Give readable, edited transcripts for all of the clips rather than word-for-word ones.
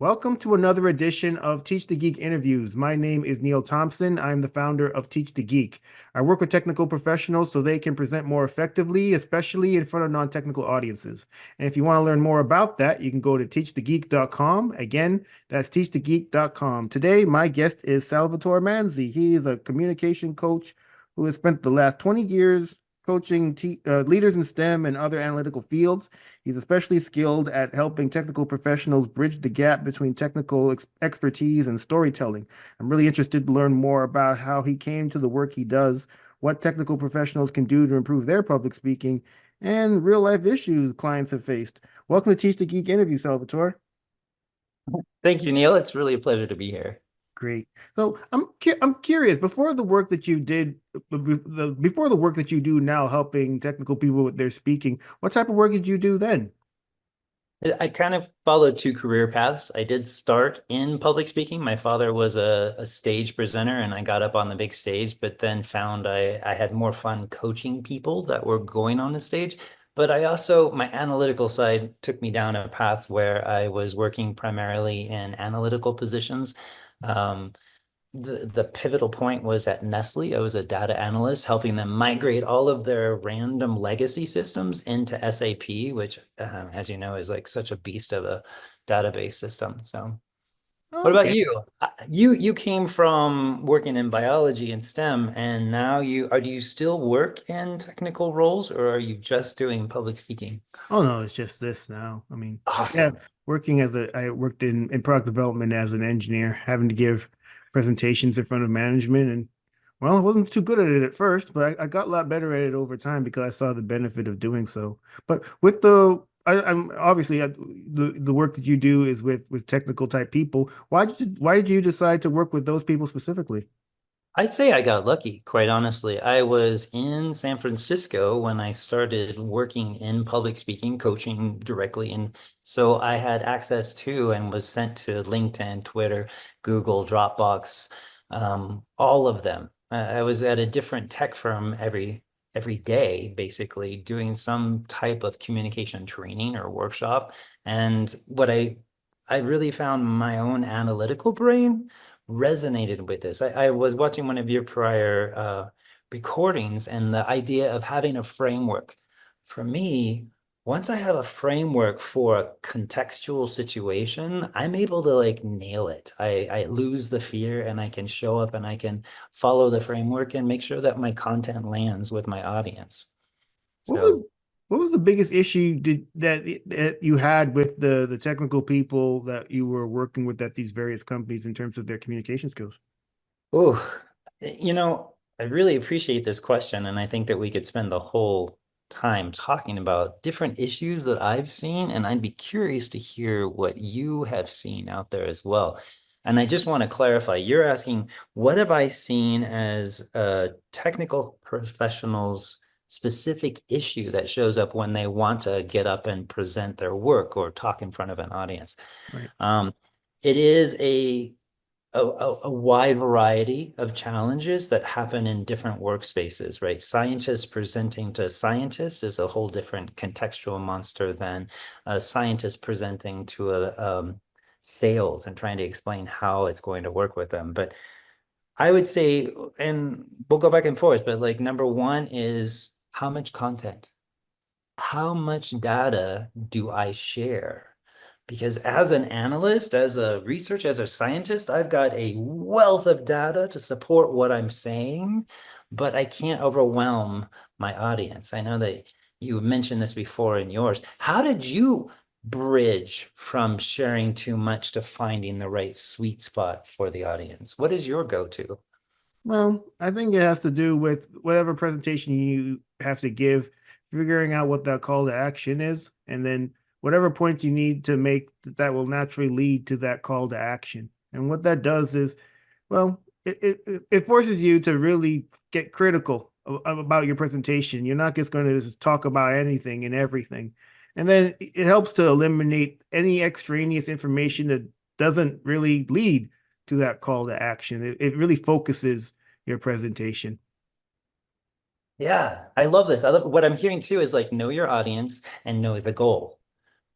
Welcome to another edition of Teach the Geek interviews. My name is Neil Thompson. I'm the founder of Teach the Geek. I work with technical professionals so they can present more effectively, especially in front of non-technical audiences. And if you want to learn more about that, you can go to teachthegeek.com. Again, that's teachthegeek.com. Today, my guest is Salvatore Manzi. He is a communication coach who has spent the last 20 years coaching leaders in STEM and other analytical fields. He's especially skilled at helping technical professionals bridge the gap between technical expertise and storytelling. I'm really interested to learn more about how he came to the work he does, what technical professionals can do to improve their public speaking, and real life issues clients have faced. Welcome to Teach the Geek interview, Salvatore. Thank you, Neil. It's really a pleasure to be here. Great. So I'm curious. Before the work that you did, before the work that you do now, helping technical people with their speaking, what type of work did you do then? I kind of followed two career paths. I did start in public speaking. My father was a stage presenter, and I got up on the big stage, but then found I had more fun coaching people that were going on the stage. But I also, my analytical side took me down a path where I was working primarily in analytical positions. Um, the pivotal point was at Nestle. I was a data analyst helping them migrate all of their random legacy systems into SAP, which, as you know, is like such a beast of a database system. So, what about Okay. you? You came from working in biology and STEM, and now do you still work in technical roles, or are you just doing public speaking? Oh no, it's just this now. I mean, yeah, Awesome. I worked in product development as an engineer, having to give presentations in front of management, and well, I wasn't too good at it at first, but I got a lot better at it over time because I saw the benefit of doing so. But with I'm obviously the work that you do is with technical type people. Why did you decide to work with those people specifically? I'd say I got lucky, quite honestly. I was in San Francisco when I started working in public speaking, coaching directly. And so I had access to and was sent to LinkedIn, Twitter, Google, Dropbox, all of them. I was at a different tech firm every day, basically, doing some type of communication training or workshop. And I really found my own analytical brain resonated with this. I was watching one of your prior recordings, and the idea of having a framework. For me, once I have a framework for a contextual situation, I'm able to like nail it. I lose the fear and I can show up and I can follow the framework and make sure that my content lands with my audience. What was So, what was the biggest issue that you had with the technical people that you were working with at these various companies in terms of their communication skills? oh, I really appreciate this question, and I think that we could spend the whole time talking about different issues that I've seen, and I'd be curious to hear what you have seen out there as well. And I just want to clarify, you're asking, what have I seen as a technical professional's specific issue that shows up when they want to get up and present their work or talk in front of an audience? Right. Um, it is a wide variety of challenges that happen in different workspaces, right? Scientists presenting to scientists is a whole different contextual monster than a scientist presenting to a sales and trying to explain how it's going to work with them. But I would say, and we'll go back and forth, but like number one is how much content, how much data do I share? Because as an analyst, as a researcher, as a scientist, I've got a wealth of data to support what I'm saying, but I can't overwhelm my audience. I know that you mentioned this before in yours. How did you bridge from sharing too much to finding the right sweet spot for the audience? What is your go-to? Well, I think it has to do with whatever presentation you have to give, figuring out what that call to action is, and then whatever point you need to make that will naturally lead to that call to action. And what that does is, well, it forces you to really get critical about your presentation. You're not just going to just talk about anything and everything. And then it helps to eliminate any extraneous information that doesn't really lead to that call to action. It really focuses your presentation. Yeah, I love this. I love what I'm hearing too is like know your audience and know the goal.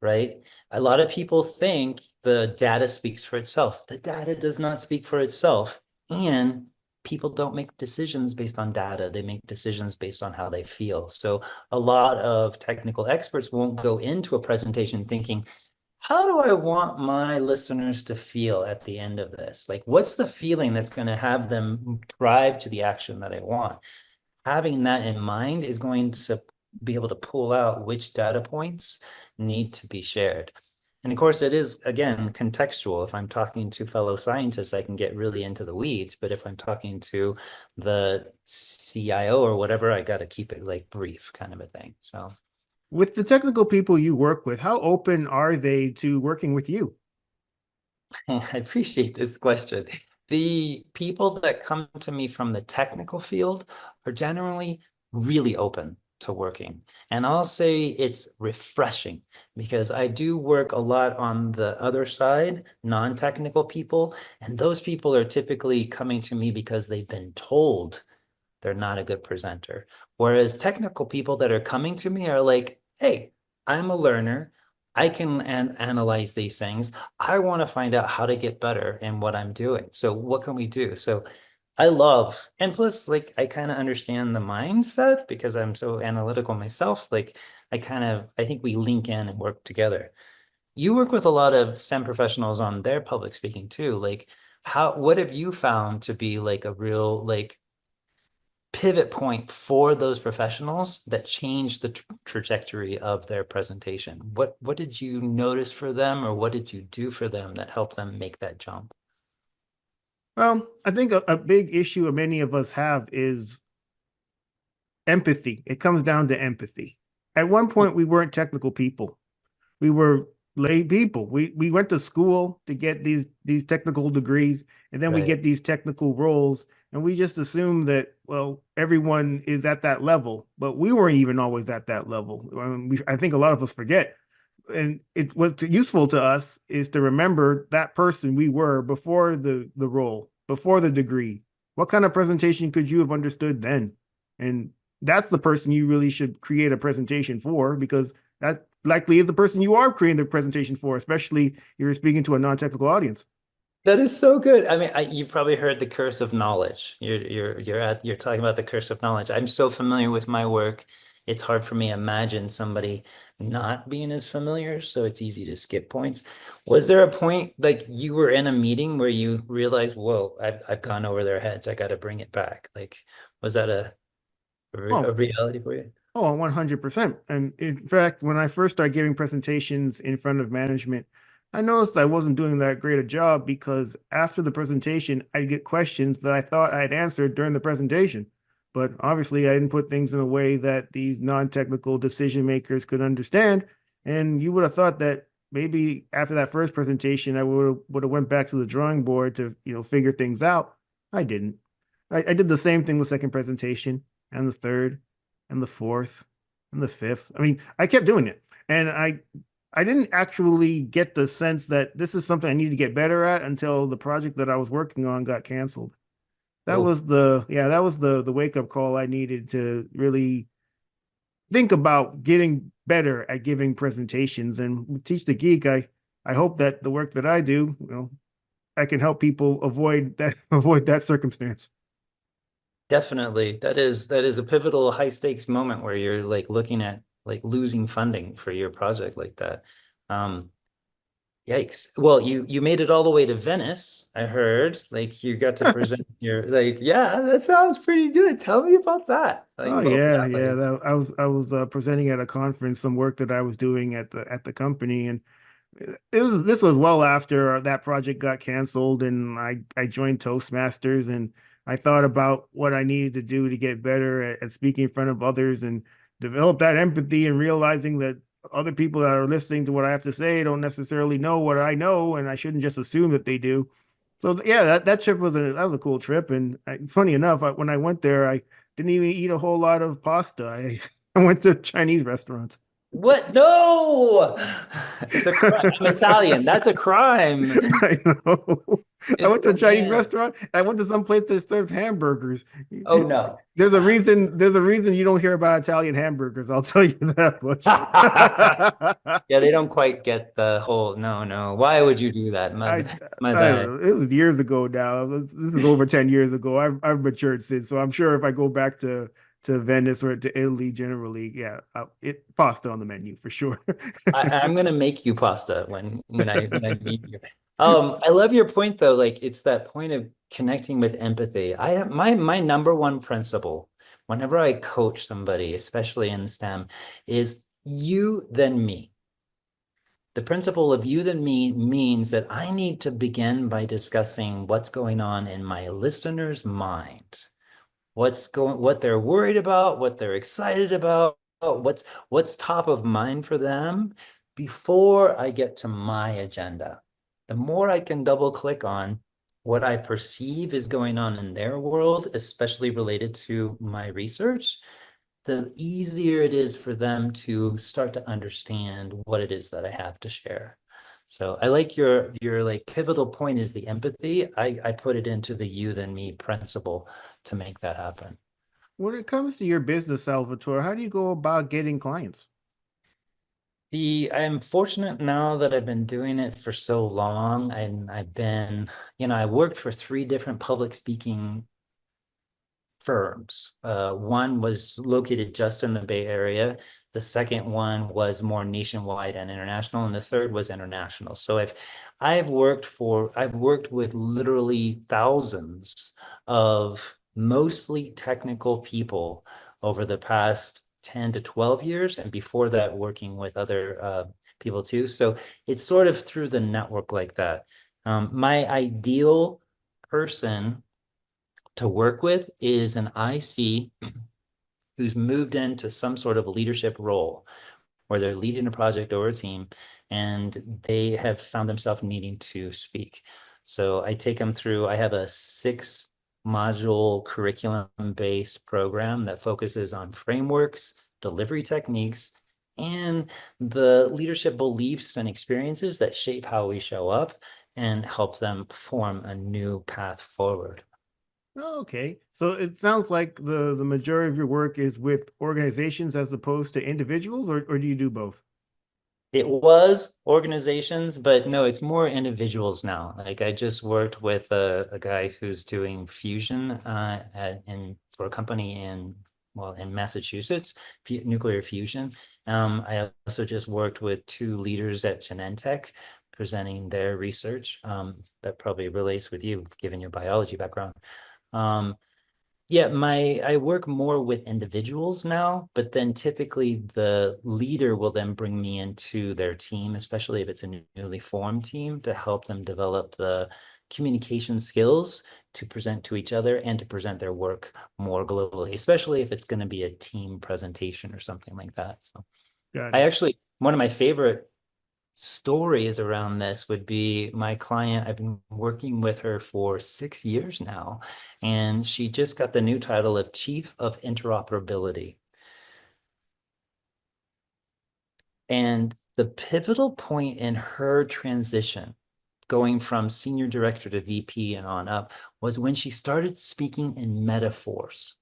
right? A lot of people think the data speaks for itself. The data does not speak for itself. And people don't make decisions based on data. They make decisions based on how they feel. So a lot of technical experts won't go into a presentation thinking, how do I want my listeners to feel at the end of this? Like, what's the feeling that's going to have them drive to the action that I want? Having that in mind is going to be able to pull out which data points need to be shared. And of course, it is, again, contextual. If I'm talking to fellow scientists, I can get really into the weeds. But if I'm talking to the CIO or whatever, I got to keep it like brief kind of a thing. So With the technical people you work with, how open are they to working with you? I appreciate this question. The people that come to me from the technical field are generally really open to working. And I'll say it's refreshing because I do work a lot on the other side, non-technical people, and those people are typically coming to me because they've been told they're not a good presenter. Whereas technical people that are coming to me are like, hey, I'm a learner. I can analyze these things. I want to find out how to get better in what I'm doing. So what can we do? So I love, and plus, like, I kind of understand the mindset because I'm so analytical myself. Like, I think we link in and work together. You work with a lot of STEM professionals on their public speaking too. Like, what have you found to be like a real, like, pivot point for those professionals that changed the trajectory of their presentation? What did you notice for them, or what did you do for them that helped them make that jump? Well, I think a big issue many of us have is empathy. It comes down to empathy. At one point, we weren't technical people. We were lay people. We went to school to get these technical degrees, and then we Right. get these technical roles, and we just assume that, well, everyone is at that level, but we weren't even always at that level. I think a lot of us forget. And what's useful to us is to remember that person we were before the role, before the degree. What kind of presentation could you have understood then? And that's the person you really should create a presentation for, because that likely is the person you are creating the presentation for, especially if you're speaking to a non-technical audience. That is so good. I mean, you've probably heard the curse of knowledge. You're talking about the curse of knowledge. I'm so familiar with my work. It's hard for me to imagine somebody not being as familiar, so it's easy to skip points. Was there a point like you were in a meeting where you realized, whoa, I've gone over their heads. I got to bring it back. Like, was that a Oh, reality for you? Oh, 100%. And in fact, when I first started giving presentations in front of management, I noticed I wasn't doing that great a job because after the presentation, I'd get questions that I thought I'd answered during the presentation. But obviously, I didn't put things in a way that these non-technical decision makers could understand. And you would have thought that maybe after that first presentation, I would have went back to the drawing board to, figure things out. I didn't. I did the same thing the second presentation and the third and the fourth and the fifth. I mean, I kept doing it. And I didn't actually get the sense that this is something I need to get better at until the project that I was working on got canceled. Oh, That was the wake up call I needed to really think about getting better at giving presentations and teach the geek. I hope that the work that I do, I can help people avoid that avoid that circumstance. definitely. That is a pivotal high stakes moment where you're like looking at like losing funding for your project like that. Um, Yikes. Well, you made it all the way to Venice, I heard. Like you got to present your like, yeah, that sounds pretty good. Tell me about that. Like, Oh what was yeah, that yeah. like? I was presenting at a conference some work that I was doing at the company, and this was well after that project got canceled, and I joined Toastmasters, and I thought about what I needed to do to get better at speaking in front of others and develop that empathy and realizing that other people that are listening to what I have to say don't necessarily know what I know, and I shouldn't just assume that they do. So yeah, that trip was a cool trip, and funny enough, when I went there, I didn't even eat a whole lot of pasta. I went to Chinese restaurants. What? No, it's a crime. I'm Italian. That's a crime. I know. I It's went to a the Chinese man. restaurant. I went to some place that served hamburgers. Oh no. There's a reason. There's a reason you don't hear about Italian hamburgers. I'll tell you that much. Yeah, they don't quite get the whole no, no. Why would you do that? My I my I don't bad. know. This was years ago now. This is over 10 years ago. I've matured since. So I'm sure if I go back to Venice or to Italy generally, yeah, pasta on the menu for sure. I'm gonna make you pasta when I meet you. I love your point though. Like it's that point of connecting with empathy. My number one principle whenever I coach somebody, especially in STEM, is you then me. The principle of you then me means that I need to begin by discussing what's going on in my listener's mind, what they're worried about, what they're excited about, what's top of mind for them before I get to my agenda. The more I can double click on what I perceive is going on in their world, especially related to my research, the easier it is for them to start to understand what it is that I have to share. So I like your like pivotal point is the empathy. I put it into the you then me principle to make that happen. When it comes to your business, Salvatore, how do you go about getting clients? I'm fortunate now that I've been doing it for so long, and I worked for three different public speaking firms. One was located just in the Bay Area. The second one was more nationwide and international, and the third was international. So I've worked with literally thousands of mostly technical people over the past 10 to 12 years, and before that, working with other people too. So it's sort of through the network like that. My ideal person to work with is an IC who's moved into some sort of leadership role where they're leading a project or a team and they have found themselves needing to speak. So I take them through, I have a 6 module curriculum based program that focuses on frameworks, delivery techniques, and the leadership beliefs and experiences that shape how we show up and help them form a new path forward. Oh, okay. So it sounds like the majority of your work is with organizations as opposed to individuals, or do you do both? It was organizations, but no, it's more individuals now. Like I just worked with a guy who's doing fusion for a company in Massachusetts, nuclear fusion. I also just worked with two leaders at Genentech presenting their research. That probably relates with you, given your biology background. Um, yeah, I work more with individuals now, but then typically the leader will then bring me into their team, especially if it's a newly formed team, to help them develop the communication skills to present to each other and to present their work more globally, especially if it's going to be a team presentation or something like that. So Got I it. actually, one of my favorite stories around this would be my client. I've been working with her for 6 years now, and she just got the new title of Chief of Interoperability. And the pivotal point in her transition, going from senior director to VP and on up, was when she started speaking in metaphors.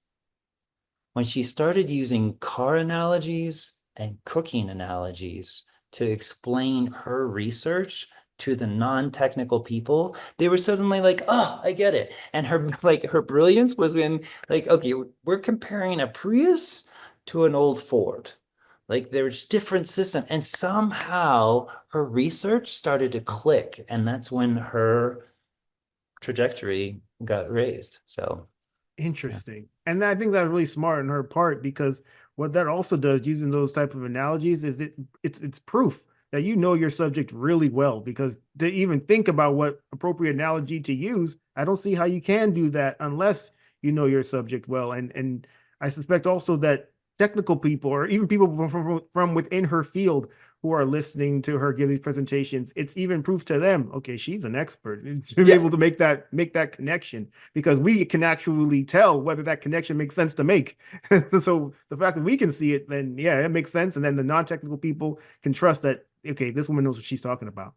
When she started using car analogies and cooking analogies to explain her research to the non-technical people, they were suddenly like, oh, I get it. And her like her brilliance was when like, okay, we're comparing a Prius to an old Ford. Like there's different systems. And somehow her research started to click. And that's when her trajectory got raised. So yeah. Interesting. And I think that's really smart on her part because what that also does using those type of analogies is it's proof that you know your subject really well because to even think about what appropriate analogy to use, I don't see how you can do that unless you know your subject well. And I suspect also that technical people or even people from within her field who are listening to her give these presentations, it's even proof to them, okay, she's an expert to be Yeah. able to make that connection because we can actually tell whether that connection makes sense to make. So the fact that we can see it, then yeah, it makes sense. And then the non-technical people can trust that, okay, this woman knows what she's talking about.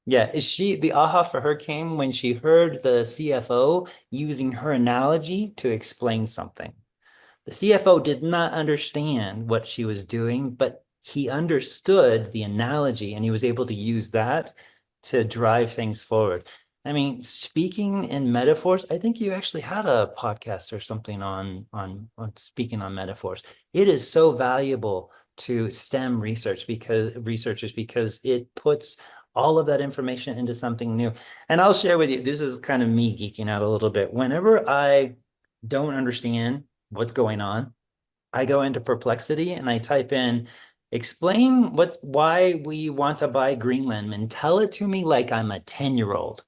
Yeah, is she the aha for her came when she heard the CFO using her analogy to explain something. The CFO did not understand what she was doing, but he understood the analogy and he was able to use that to drive things forward. I mean, speaking in metaphors, I think you actually had a podcast or something on speaking on metaphors. It is so valuable to STEM researchers because it puts all of that information into something new. And I'll share with you, this is kind of me geeking out a little bit. Whenever I don't understand what's going on, I go into Perplexity and I type in explain why we want to buy Greenland and tell it to me like I'm a 10-year-old.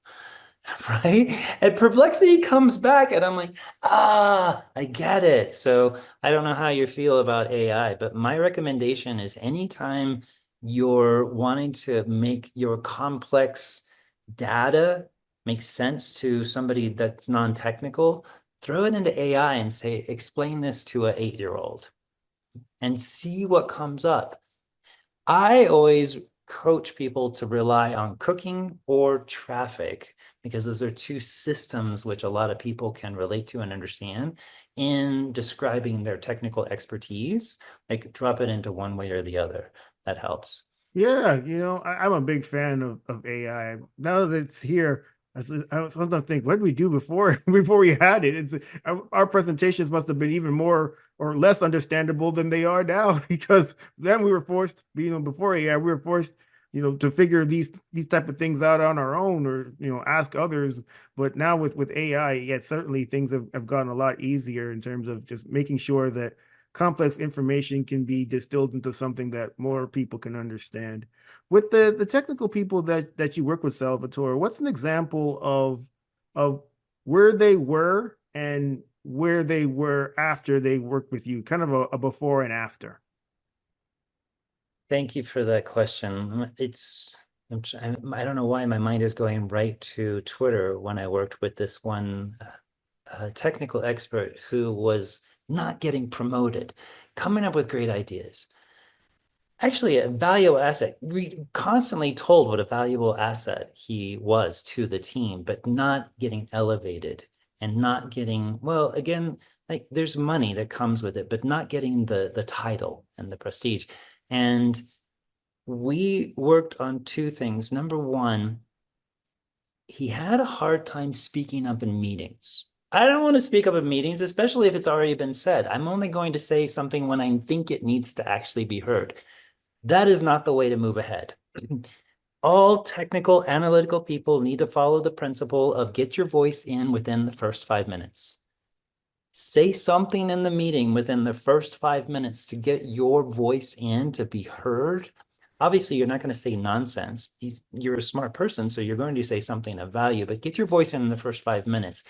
Right? And Perplexity comes back and I'm like, I get it. So I don't know how you feel about AI, but my recommendation is anytime you're wanting to make your complex data make sense to somebody that's non-technical, throw it into AI and say, explain this to an 8-year-old and see what comes up. I always coach people to rely on cooking or traffic because those are two systems which a lot of people can relate to and understand in describing their technical expertise. Like drop it into one way or the other. That helps. Yeah, I'm a big fan of AI. Now that it's here, I sometimes think, what did we do before before we had it? Our presentations must have been even more or less understandable than they are now because then we were forced, before AI, we were forced, to figure these type of things out on our own or ask others. But now with AI, yeah, certainly things have gotten a lot easier in terms of just making sure that complex information can be distilled into something that more people can understand. With the technical people that you work with, Salvatore, what's an example of where they were and where they were after they worked with you, kind of a before and after? Thank you for that question. I don't know why my mind is going right to Twitter when I worked with this one technical expert who was not getting promoted, coming up with great ideas. Actually, a valuable asset. We constantly told what a valuable asset he was to the team, but not getting elevated and not getting, well, again, like there's money that comes with it, but not getting the title and the prestige. And we worked on two things. Number one, he had a hard time speaking up in meetings. I don't want to speak up in meetings, especially if it's already been said. I'm only going to say something when I think it needs to actually be heard. That is not the way to move ahead. All technical, analytical people need to follow the principle of get your voice in within the first 5 minutes. Say something in the meeting within the first 5 minutes to get your voice in to be heard. Obviously, you're not going to say nonsense. You're a smart person, so you're going to say something of value, but get your voice in the first 5 minutes.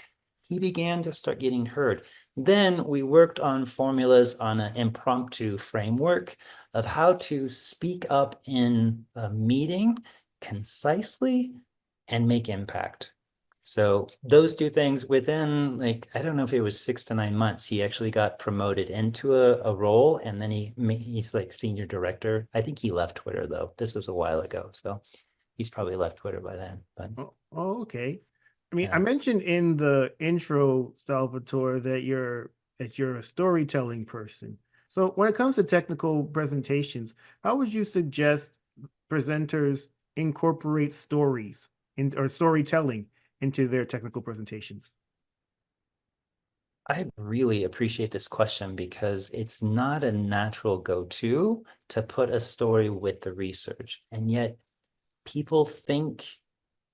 He began to start getting heard. Then we worked on formulas on an impromptu framework of how to speak up in a meeting concisely and make impact. So those two things within like, I don't know if it was 6 to 9 months, he actually got promoted into a role and then he's like senior director. I think he left Twitter though. This was a while ago. So he's probably left Twitter by then, but Oh, okay. I mean, I yeah. mentioned in the intro, Salvatore, that you're a storytelling person. So when it comes to technical presentations, how would you suggest presenters incorporate stories or storytelling into their technical presentations? I really appreciate this question because it's not a natural go-to to put a story with the research. And yet people think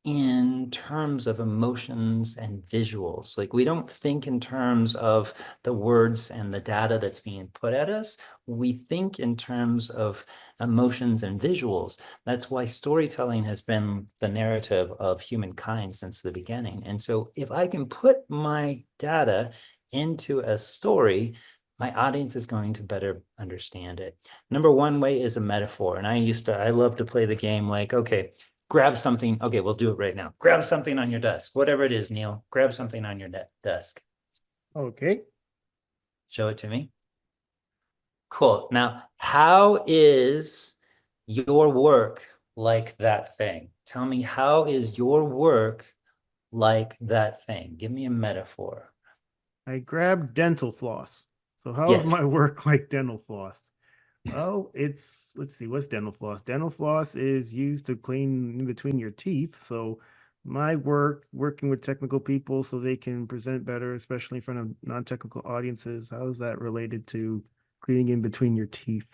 in terms of emotions and visuals. Like we don't think in terms of the words and the data that's being put at us. We think in terms of emotions and visuals. That's why storytelling has been the narrative of humankind since the beginning. And so if I can put my data into a story, my audience is going to better understand it. Number one way is a metaphor. And I love to play the game like, okay, grab something. Okay, we'll do it right now. Grab something on your desk, whatever it is, Neil. Grab something on your desk. Okay. Show it to me. Cool. Now, how is your work like that thing? Tell me, how is your work like that thing? Give me a metaphor. I grab dental floss. So how's Yes. my work like dental floss? Oh, let's see, what's dental floss? Dental floss is used to clean in between your teeth. So my work, working with technical people so they can present better, especially in front of non-technical audiences, how is that related to cleaning in between your teeth?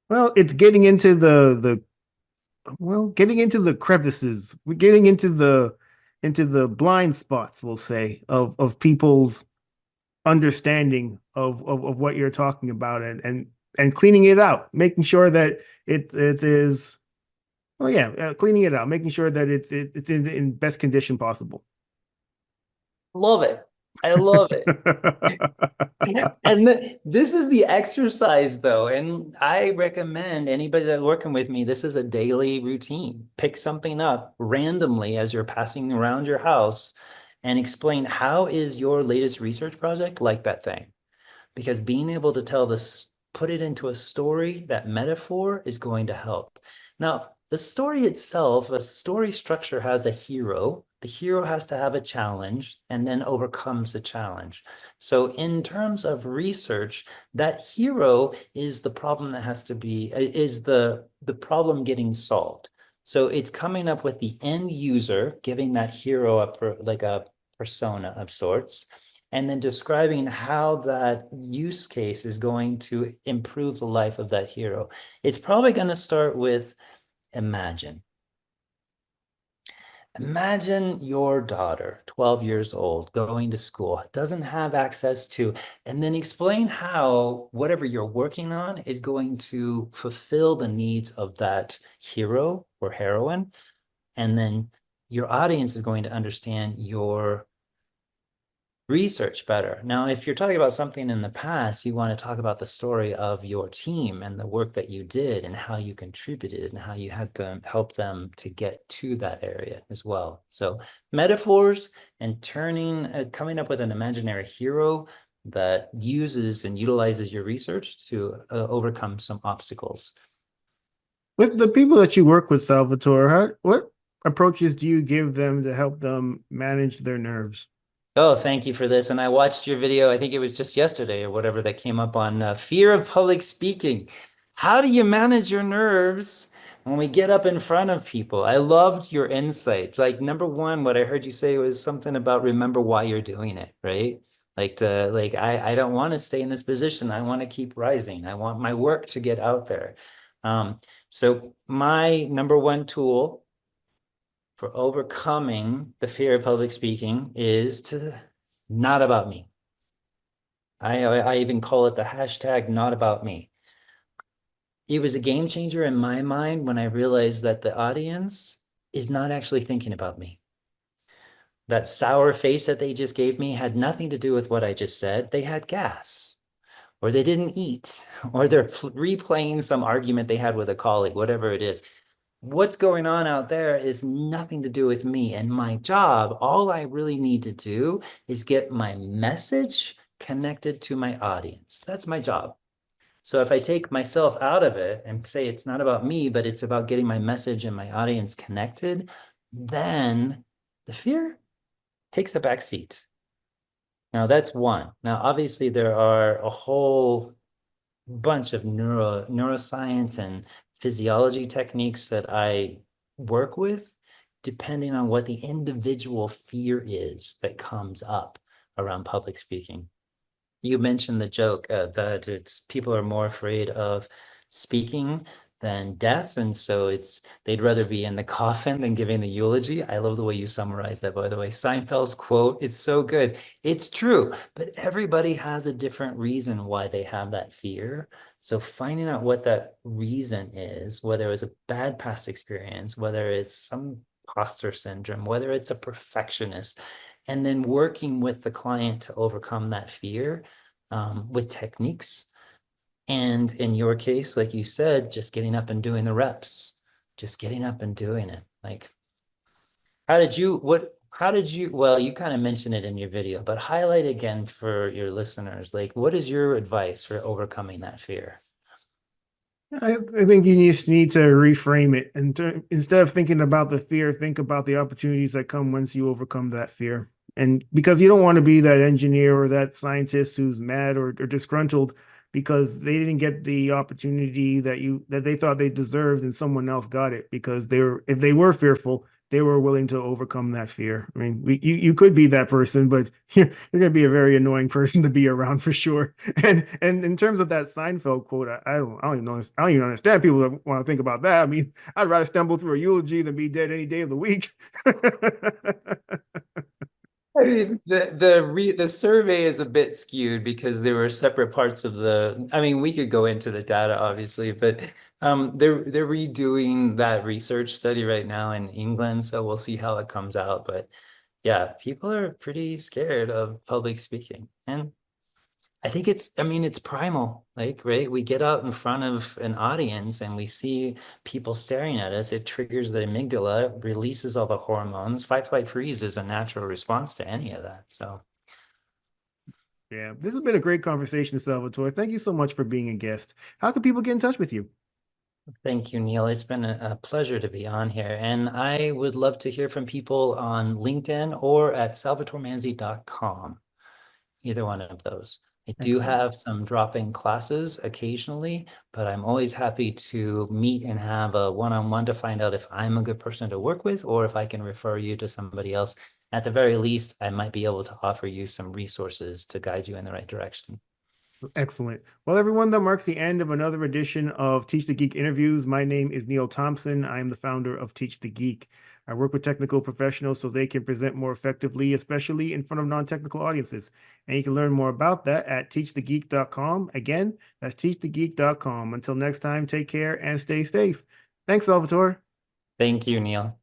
Well, it's getting into getting into the crevices. We're getting into the blind spots, we'll say, of people's understanding of what you're talking about, and cleaning it out, making sure that it is, well, yeah, cleaning it out, making sure that it's in best condition possible. Love it. I love it. And this is the exercise, though. And I recommend anybody that's working with me, this is a daily routine. Pick something up randomly as you're passing around your house and explain how is your latest research project like that thing? Because being able to tell this, put it into a story, that metaphor is going to help. Now, the story itself, a story structure has a hero. The hero has to have a challenge and then overcomes the challenge. So, in terms of research, that hero is the problem that has to be, is the problem getting solved. So, it's coming up with the end user, giving that hero like a persona of sorts, and then describing how that use case is going to improve the life of that hero. It's probably going to start with imagine. Imagine your daughter, 12 years old, going to school, doesn't have access to, and then explain how whatever you're working on is going to fulfill the needs of that hero or heroine. And then your audience is going to understand your research better. Now, if you're talking about something in the past, you want to talk about the story of your team and the work that you did and how you contributed and how you had to help them to get to that area as well. So metaphors and coming up with an imaginary hero that uses and utilizes your research to overcome some obstacles. With the people that you work with, Salvatore, what approaches do you give them to help them manage their nerves? Oh, thank you for this. And I watched your video, I think it was just yesterday or whatever, that came up on fear of public speaking. How do you manage your nerves when we get up in front of people? I loved your insights. Like, number one, what I heard you say was something about remember why you're doing it, right? I don't want to stay in this position. I want to keep rising. I want my work to get out there. Um, so my number one tool for overcoming the fear of public speaking is to not about me. I even call it the hashtag not about me. It was a game changer in my mind when I realized that the audience is not actually thinking about me. That sour face that they just gave me had nothing to do with what I just said. They had gas, or they didn't eat, or they're replaying some argument they had with a colleague, whatever it is. What's going on out there is nothing to do with me and my job. All I really need to do is get my message connected to my audience. That's my job. So if I take myself out of it and say it's not about me, but it's about getting my message and my audience connected, then the fear takes a back seat. Now that's one. Now, obviously, there are a whole bunch of neuroscience and physiology techniques that I work with, depending on what the individual fear is that comes up around public speaking. You mentioned the joke that it's people are more afraid of speaking than death, and so they'd rather be in the coffin than giving the eulogy. I love the way you summarize that, by the way. Seinfeld's quote, it's so good. It's true, but everybody has a different reason why they have that fear. So finding out what that reason is, whether it was a bad past experience, whether it's some imposter syndrome, whether it's a perfectionist, and then working with the client to overcome that fear with techniques. And in your case, like you said, just getting up and doing the reps, just getting up and doing it. Like, how did you, well, you kind of mentioned it in your video, but highlight again for your listeners. Like, what is your advice for overcoming that fear? I think you just need to reframe it and instead of thinking about the fear, think about the opportunities that come once you overcome that fear. And because you don't want to be that engineer or that scientist who's mad or disgruntled because they didn't get the opportunity that they thought they deserved and someone else got it because they were if they were fearful, they were willing to overcome that fear. I mean, you could be that person, but you're going to be a very annoying person to be around for sure. And in terms of that Seinfeld quote, I don't even know I don't even understand people that want to think about that. I mean, I'd rather stumble through a eulogy than be dead any day of the week. I mean, the survey is a bit skewed because there were separate parts of the. I mean, we could go into the data obviously, but they're redoing that research study right now in England, so we'll see how it comes out. But yeah, people are pretty scared of public speaking, and I think I mean, it's primal, like, right? We get out in front of an audience and we see people staring at us. It triggers the amygdala, releases all the hormones. Fight, flight, freeze is a natural response to any of that. So Yeah, this has been a great conversation, Salvatore. Thank you so much for being a guest. How can people get in touch with you? thank you, Neil. It's been a pleasure to be on here. And I would love to hear from people on LinkedIn or at salvatoremanzi.com. Either one of those. I do Excellent. have some drop-in classes occasionally, but I'm always happy to meet and have a one-on-one to find out if I'm a good person to work with or if I can refer you to somebody else. At the very least, I might be able to offer you some resources to guide you in the right direction. Excellent. Well, everyone, that marks the end of another edition of Teach the Geek interviews. My name is Neil Thompson. I am the founder of Teach the Geek. I work with technical professionals so they can present more effectively, especially in front of non-technical audiences. And you can learn more about that at teachthegeek.com. Again, that's teachthegeek.com. Until next time, take care and stay safe. Thanks, Salvatore. Thank you, Neil.